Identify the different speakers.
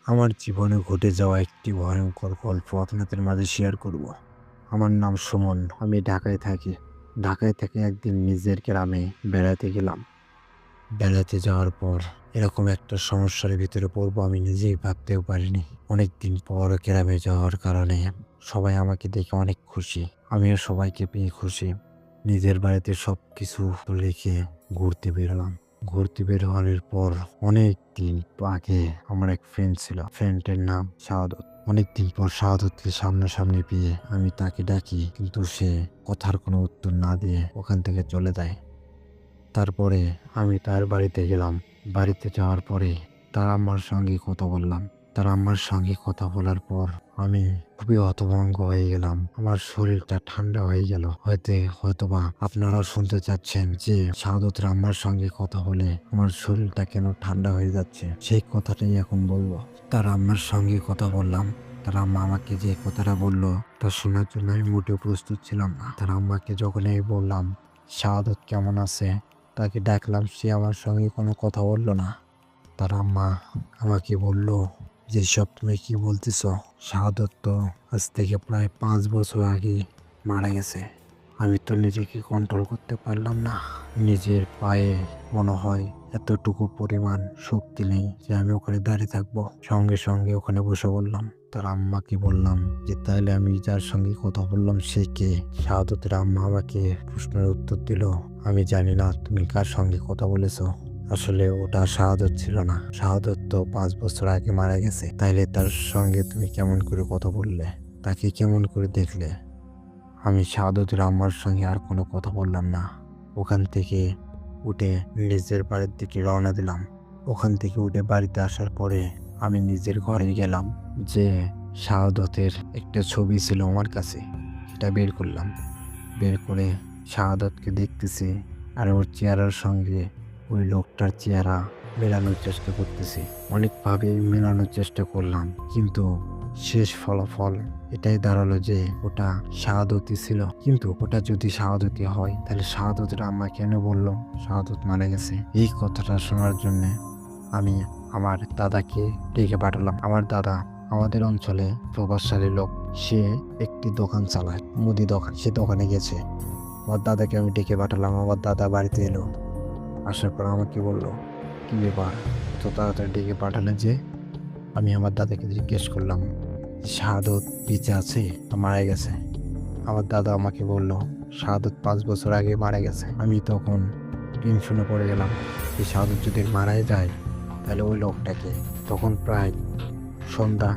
Speaker 1: আমার জীবনে ঘটে যাওয়া একটি ভয়ঙ্কর গল্প আপনাদের মাঝে শেয়ার করব। আমার নাম সুমন। আমি ঢাকায় থাকি। ঢাকায় থেকে একদিন নিজের গ্রামে বেড়াতে গেলাম। বেড়াতে যাওয়ার পর এরকম একটা সমস্যার ভিতরে পড়বো আমি নিজেই ভাবতেও পারিনি। অনেকদিন পর গ্রামে যাওয়ার কারণে সবাই আমাকে দেখে অনেক খুশি। আমিও সবাইকে পেয়ে খুশি। নিজের বাড়িতে সবকিছু রেখে ঘুরতে বেরোলাম। ঘুরতে বের হওয়ার পর অনেক দিন আগে আমার এক ফ্রেন্ড ছিল। ফ্রেন্ডের নাম শাহাদত। অনেকদিন পর শাহাদতকে সামনাসামনি পেয়ে আমি তাকে ডাকি, কিন্তু সে কথার কোনো উত্তর না দিয়ে ওখান থেকে চলে যায়। তারপরে আমি তার বাড়িতে গেলাম। বাড়িতে যাওয়ার পরে তার আম্মার সঙ্গে কথা বললাম। তার আম্মার সঙ্গে কথা বলার পর আমি খুবই হতভম্ব হয়ে গেলাম। আমার শরীরটা ঠান্ডা হয়ে গেল। হয়তোবা আপনারাও শুনতে চাচ্ছেন যে শাহাদতের আম্মার সঙ্গে কথা বলে আমার শরীরটা কেন ঠান্ডা হয়ে যাচ্ছে, সেই কথাটাই এখন বলবো। তার আম্মার সঙ্গে কথা বললাম। তার আম্মা আমাকে যে কথাটা বললো তা শোনার জন্য আমি মোটেও প্রস্তুত ছিলাম না। তার আম্মাকে যখন আমি বললাম শাহাদত কেমন আছে, তাকে ডাকলাম, সে আমার সঙ্গে কোনো কথা বলল না। তার আম্মা আমাকে বলল, যেসব তুমি কি বলতেছ, শাহাদত তো আজ থেকে প্রায় 5 বছর আগে মারা গেছে। আমি তো নিজেকে কন্ট্রোল করতে পারলাম না। নিজের পায়ে মনে হয় এতটুকু পরিমাণ শক্তি নেই যে আমি ওখানে দাঁড়িয়ে থাকবো। সঙ্গে সঙ্গে ওখানে বসে বললাম। তার আম্মাকে বললাম যে তাহলে আমি যার সঙ্গে কথা বললাম সে কে? শাহাদতের আম্মা আমাকে প্রশ্নের উত্তর দিল, আমি জানি না তুমি কার সঙ্গে কথা বলেছো। আসলে ওটা শাহাদত ছিল না। শাহাদত তো 5 বছর আগে মারা গেছে। তাইলে তার সঙ্গে তুমি কেমন করে কথা বললে, তাকে কেমন করে দেখলে? আমি শাহাদতের আম্মার সঙ্গে আর কোনো কথা বললাম না। ওখান থেকে উঠে নিজের বাড়ির দিকে রওনা দিলাম। ওখান থেকে উঠে বাড়িতে আসার পরে আমি নিজের ঘরে গেলাম। যে শাহাদতের একটা ছবি ছিল আমার কাছে, এটা বের করলাম। বের করে শাহাদতকে দেখতেছি, আর ওর চেহারার সঙ্গে ওই লোকটার চেহারা মেলানোর চেষ্টা করতেছি। অনেকভাবে মেলানোর চেষ্টা করলাম, কিন্তু শেষ ফলাফল এটাই দাঁড়ালো যে ওটা শাহাদতই ছিল। কিন্তু ওটা যদি শাহাদতই হয় তাহলে শাহাদতের আম্মা কেন বলল শাহাদত মারা গেছে? এই কথাটা শোনার জন্য আমি আমার দাদাকে ডেকে পাঠালাম। আমার দাদা আমাদের অঞ্চলে প্রভাবশালী লোক। সে একটি দোকান চালায়, মুদি দোকান। সে দোকানে গেছে। আমার দাদাকে আমি ডেকে পাঠালাম। আমার দাদা বাড়িতে এলো। আসার পর আমাকে বলল, কি ব্যাপার এত তাড়াতাড়ি ডেকে পাঠালে যে? আমি আমার দাদাকে জিজ্ঞেস করলাম, শাহাদত বেঁচে আছে না মারা গেছে? আমার দাদা আমাকে বলল, শাহাদত 5 বছর আগে মারা গেছে। আমি তখন টেনশনে পড়ে গেলাম যে শাহাদত যদি মারাই যায় তাহলে ওই লোকটাকে। তখন প্রায় সন্ধ্যা